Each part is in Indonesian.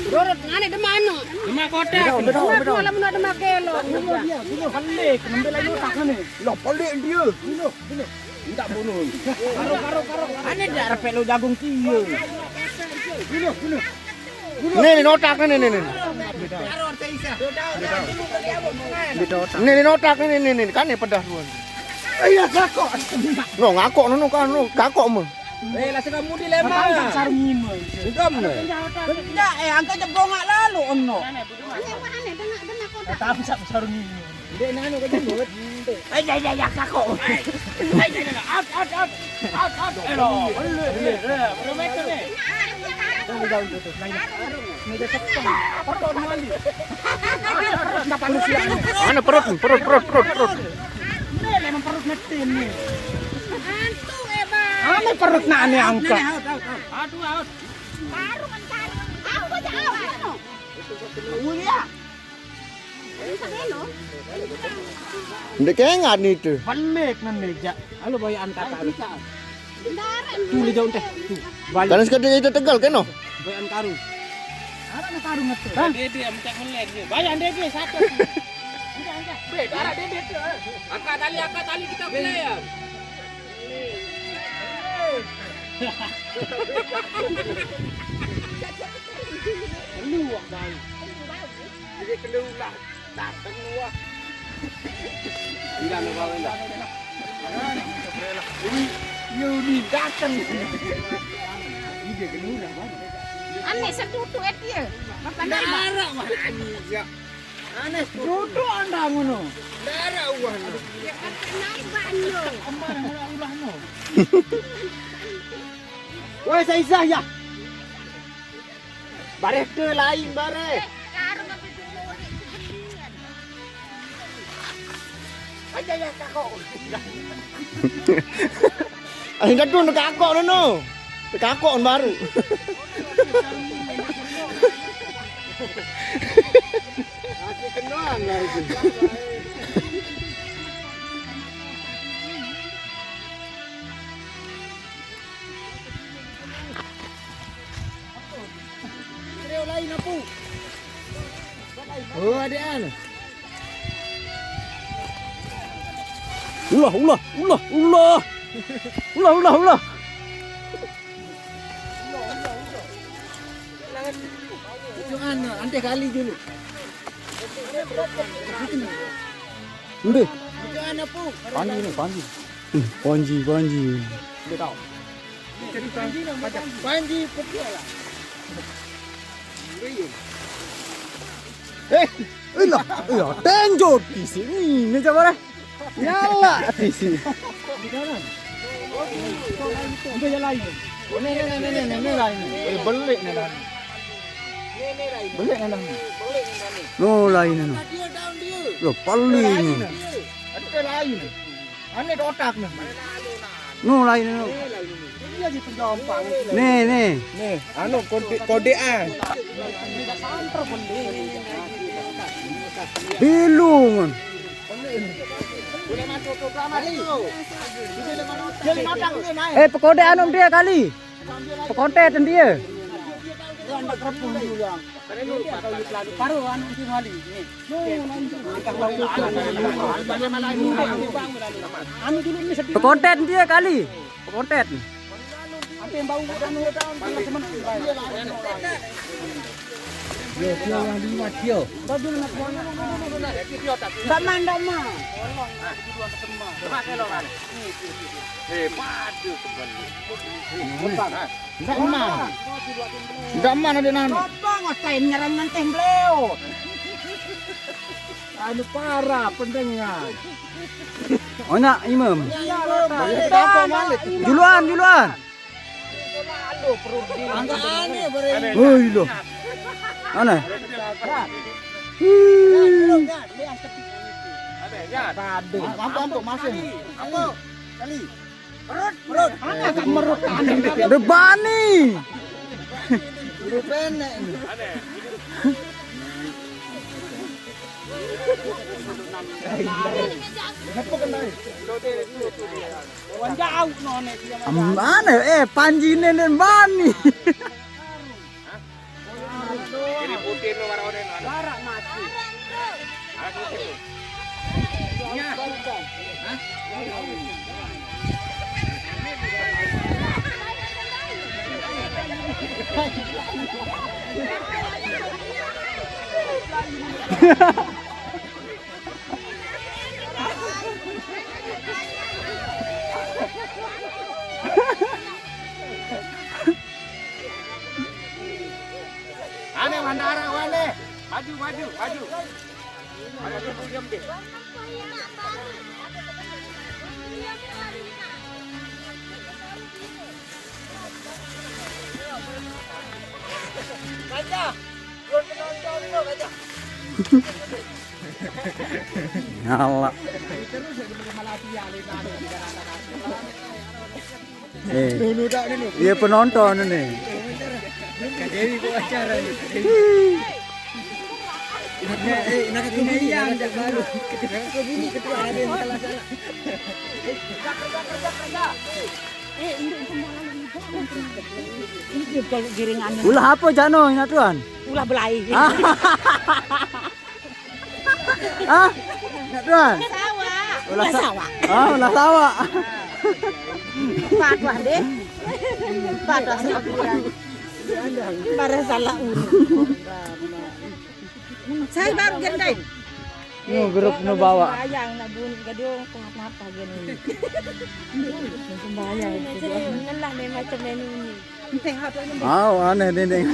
Dorot ngane demano. Demak kota. Betul. Lah demak kelo. Bunuh pelik, ngambil lagi otak ni. Lah pelik dia. Bunuh. Tak bunuh. Karo. Ane dak repek lo jagung kia. Bunuh. Ni otak ni. Ni otak ni kan ni pedas tuan. Ayah kakak. No ngakok nu kan nu kakok mu. Lah sekarang mudi lemah. Sarung lima. Engkam ni. Tidak, angkat jebongak lalu ono. Tapi sarung lima. Dek nanu ke jembut. Ya kakak. Out. Elo. Belum meter ni. Mana perut. Ni memang perut metin ni. Antu eba. Ane perut nak ni angkat. Out. Baru mencari. Aku jauh. Ulia. Ndek kengat ni tu. Pelik ni jak. Halo boy angkat karu. Tu le jauh teh. Tu. Balik. Kan sekadar itu tegal kan no. Boy karu. Ada nak karung ngetu. Dia mencak melek dia. Bayar dia satu. Angkat. Darah dia tu. Angkat tali kita belayar. Keluar bau. Dia keluar. Tak keluar. Tidak bau dah. You ni datang. Ini dia keluar bau. Aneh setutu dia. Apa nak? Darah mah. Ya. Aneh Duduk anda ngono. darah uah. Dia kata naik banyo. Ambar ulah no. Woi Saizah ya. Bareh ke lain bareh. Karo apa dulu ni. Aja ya kakak. Ay dadun kakok no. Kakok baru. Aku kenal lah itu. Trio lain apa? Oh ada an. Ulah. Itu an ante kali dulu. Nde. Itu an apa? Panji. Dia tahu. Panji putih lah. Tenjot di sini. Ni coba dah. Nyala di sini. Ambil yang lain. Ni lain. Belik ni dah. Boleh kan? No lain no. Dia down dia. Lo paling. Ada lain. Ane otak ni. No lain no. Dia je penjompang. Ni. Ni, anu kode A. Bilung. Boleh masuk program ni. Jadi matang ni naik. Pekode anu dia kali. Pekontet dia. Anda kerapun dulu yang. Paru anu si wali ni. Angkat laut. Anu dulu ni sedih. Pekontet dia kali. Pekontet. Apa yang bau anu teman-teman. Dia yang liwat dia. Baju nak buang. Tak mah. Zaman ada nan. Apa ngatain nyerang nanti beliau? Anu parah pendengar. Oh nak imam. Duluan. Lalu perut dia. Angkat aneh beri. Woi lo. Ana. Tadi. Apa masuk? Apa? Kali. Perut. Agak merut aneh. Rebani. Perut pendek. Apa kena? Wan jauh none dia mah. Mana panjine nen bani. Kiri putih lo warna ono. Barak mati. Aku itu. Nya. Ane bandara wane. Maju. Ada diam deh. Nyala. Iya penonton ini. Dewi ku acara ni. Nak kemudian dah baru. Nak kebuni ketua ada yang salah-salah. Kerja. Ini kalau giringannya. Ulah apa jano ina tuan? Ulah belai. Ah? Nak tuan? Sawah. Ulah sawah. Ah, ulah sawah. Patwah deh. Patwah salah. Para salah Saya baru gendai. Nu grup nu bawa. Bayang nak bunyi gaduh kenapa gini. Bayang itu. Ngelah ni macam ini. Tengok tu ni. Aneh dendeng.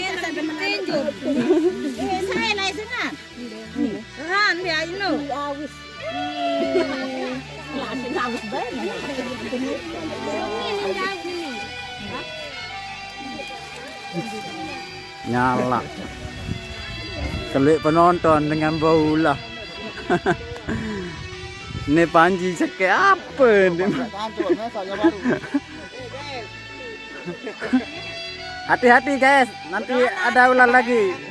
Ya tak ada menunjuk. Saya naik sana. Ran dia ini. Awis. Lah sing awis bae. Ini dah gini. Nyala. Kelik penonton dengan bau ulah. Ini Panji cek apa ni? Hati-hati guys, nanti ada ular lagi.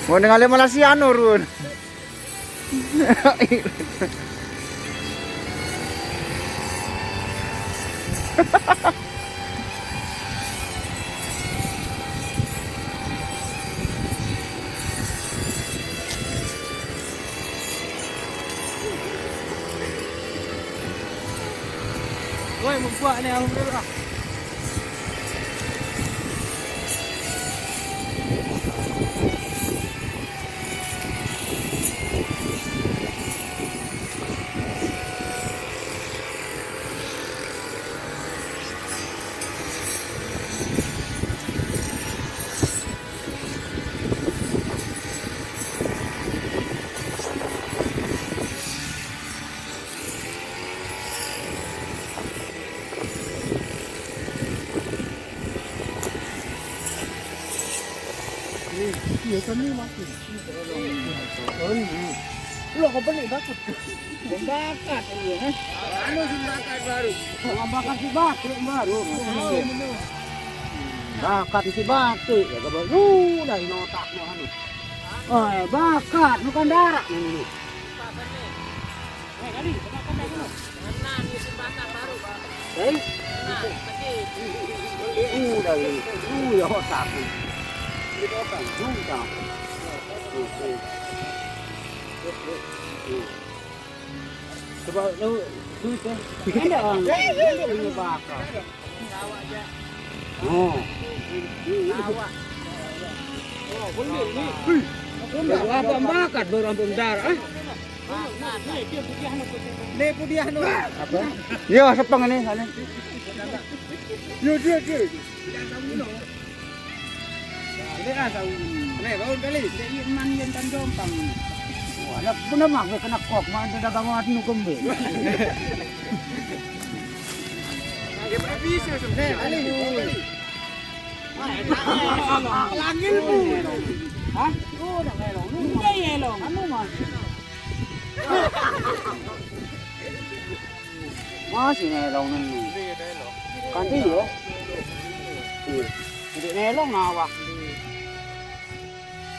Mau ningali Malaysia nurun. Woi, membuat ni alhamdulillah. Iya kami masih. Lo kau beli bakat. Bakat iya. Anu si bakat baru. Bakat si bakat baru. Bakat si bakat ya baru dari notak no anu. Bakat bukan darah ini. Kali, makan dah dulu. Mana ni si bakat baru, Bang? Nah, tadi. Dari. Ya otak. Itu otak juga. Coba lu teh. Ada orang. Ini bakal. Awak aja. Oh. Awak. Oh, boleh ni. Apa bakat berampung darah? Nah, ni dia putih anu putih. Ni putih anu. Apa? Yo, sepang ini sana. Dia. Ini tahu. Ni baru kali. Dia man yang tan jompang. Wala puna mah kena kok mah ada dagang anu kembe. Langil mu. Hah? Oh, dah ngelong. Ini ngelong. Anu mah. Masih ngelong ni. Kan dia. Jadi ngelong awak.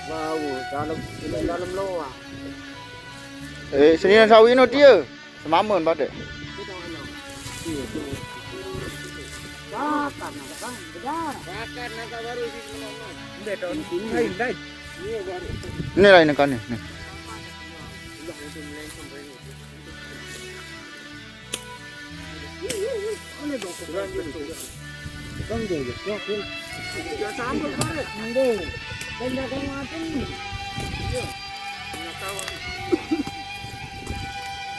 Wow, dalam loa. Seni sawi no dia. Semamun pada. Bakar nak bang, benar. Bakar nangka baru di mana? Betul. Lain lain. Ini lain kan ni. Bang dia, ya pun. Ya sambal bare. Nde. Dan dagang apa ni?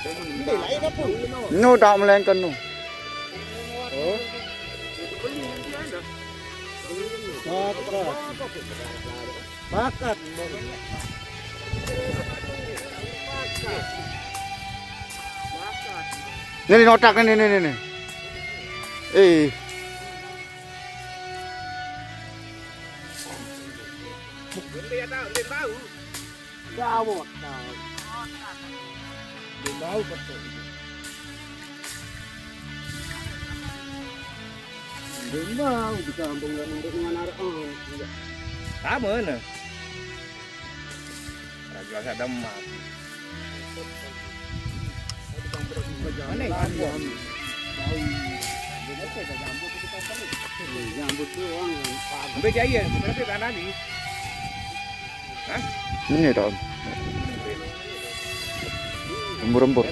Ini lain apa? No tak melainkan no. Oh. Bakat. Ni notak ni. Gawat. Bau betul. Bau di kampung yang dengan arang. Sama na. Raja ada demam. Mana kan bau. Jambut tu orang yang Ambil jaya, berapa kanan ni? Ini dah. Rembut.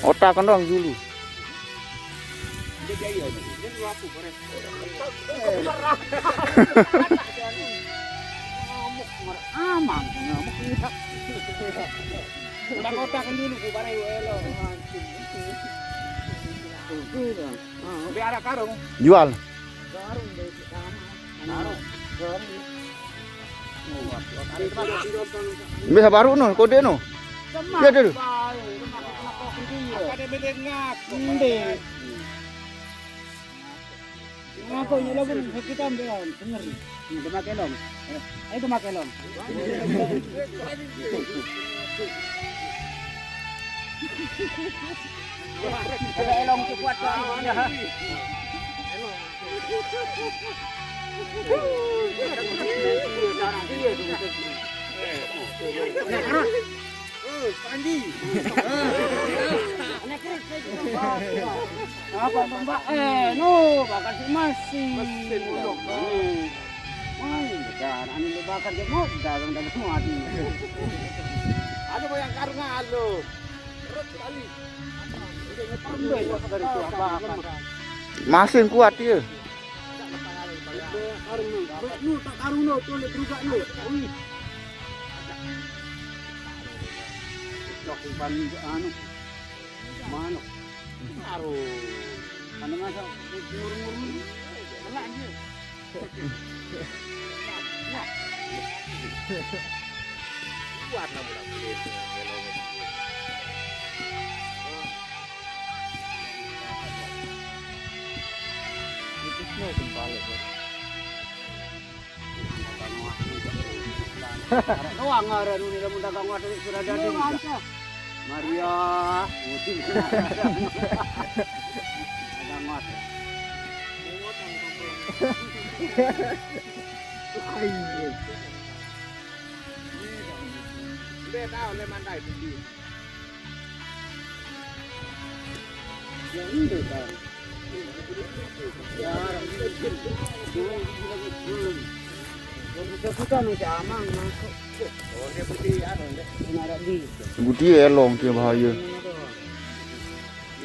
Otak kan dong dulu. Ambil jaya, dia dua aku korek. aman, ngamuk tidak. Udah kotakan dulu ku bareng elo. Biar ada karung. Jual. Karung dari sama. Karung. Bisa baru no, kode no. Ya dulu. Ada beli ngak. Ngaku nyala pun kita ambil bener. Ini makelong. Itu makelong. Ada elong kuat banget. Panji. Apa mbak? No, bakal si masih. Jangan anu bakar dia mau dagang mati. Ada yang karung alo. Terus kali. Masin kuat dia. Karung no, tu lihat juga no. Cok umpan anu. Mana? Anu masa murmur. Kena dia. Kuat lah budak ini. Itu semua kembali. Doang ngaran ni dah dagang wadah sudah ada. Maria, musim dagang wadah. Dia tahu le mandai tu. Yang ini dah. Ya, kita ni jamang masuk. Oh dia putih anu deh. Ada di. Budi elong dia bahaya.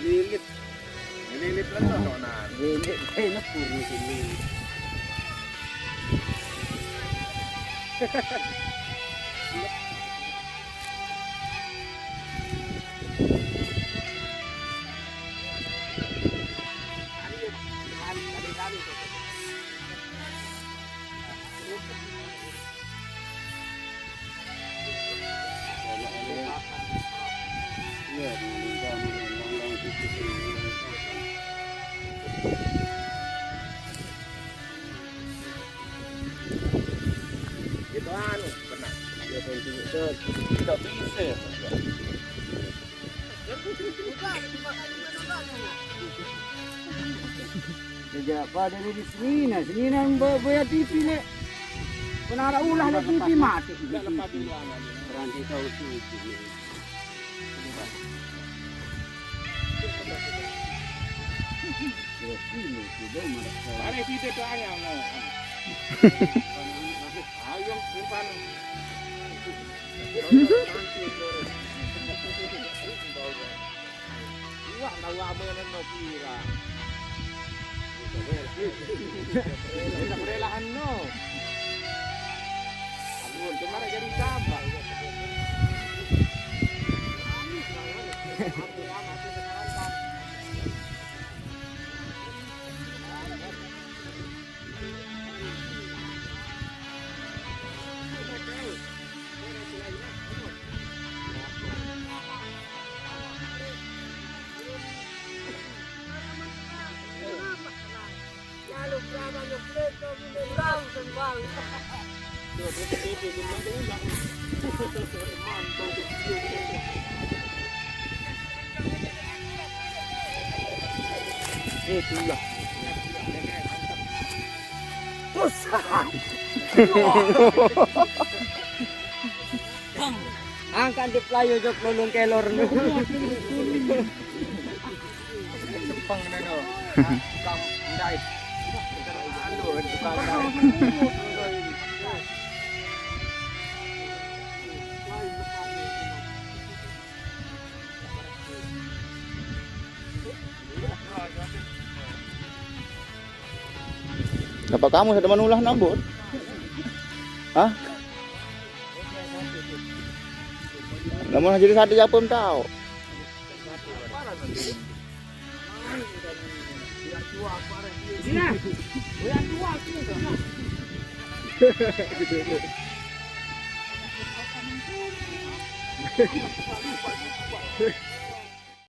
Lilit. Lilit lah nona. Lilit enak pun sini. Tidak bisa. Sejak pada di sini, sini yang bayar TV nih. Penara ulah le TV mati. Tidak lepas dulu anak. Berhenti tahu suci. Mana kita tu ayam no. Ayam simpan. Wah, tahu apa yang nak kira. Kita berelahan no. Aku kemarin jadi sabar. Itulah. Angkat di pelayu jok lulung kelor nu. Jepang neno. Kam ndai. Aduh, tukang ndai. Dapat kamu sudah menulah nambut? Hah? Namun jadi satu ya pun tahu. Tua.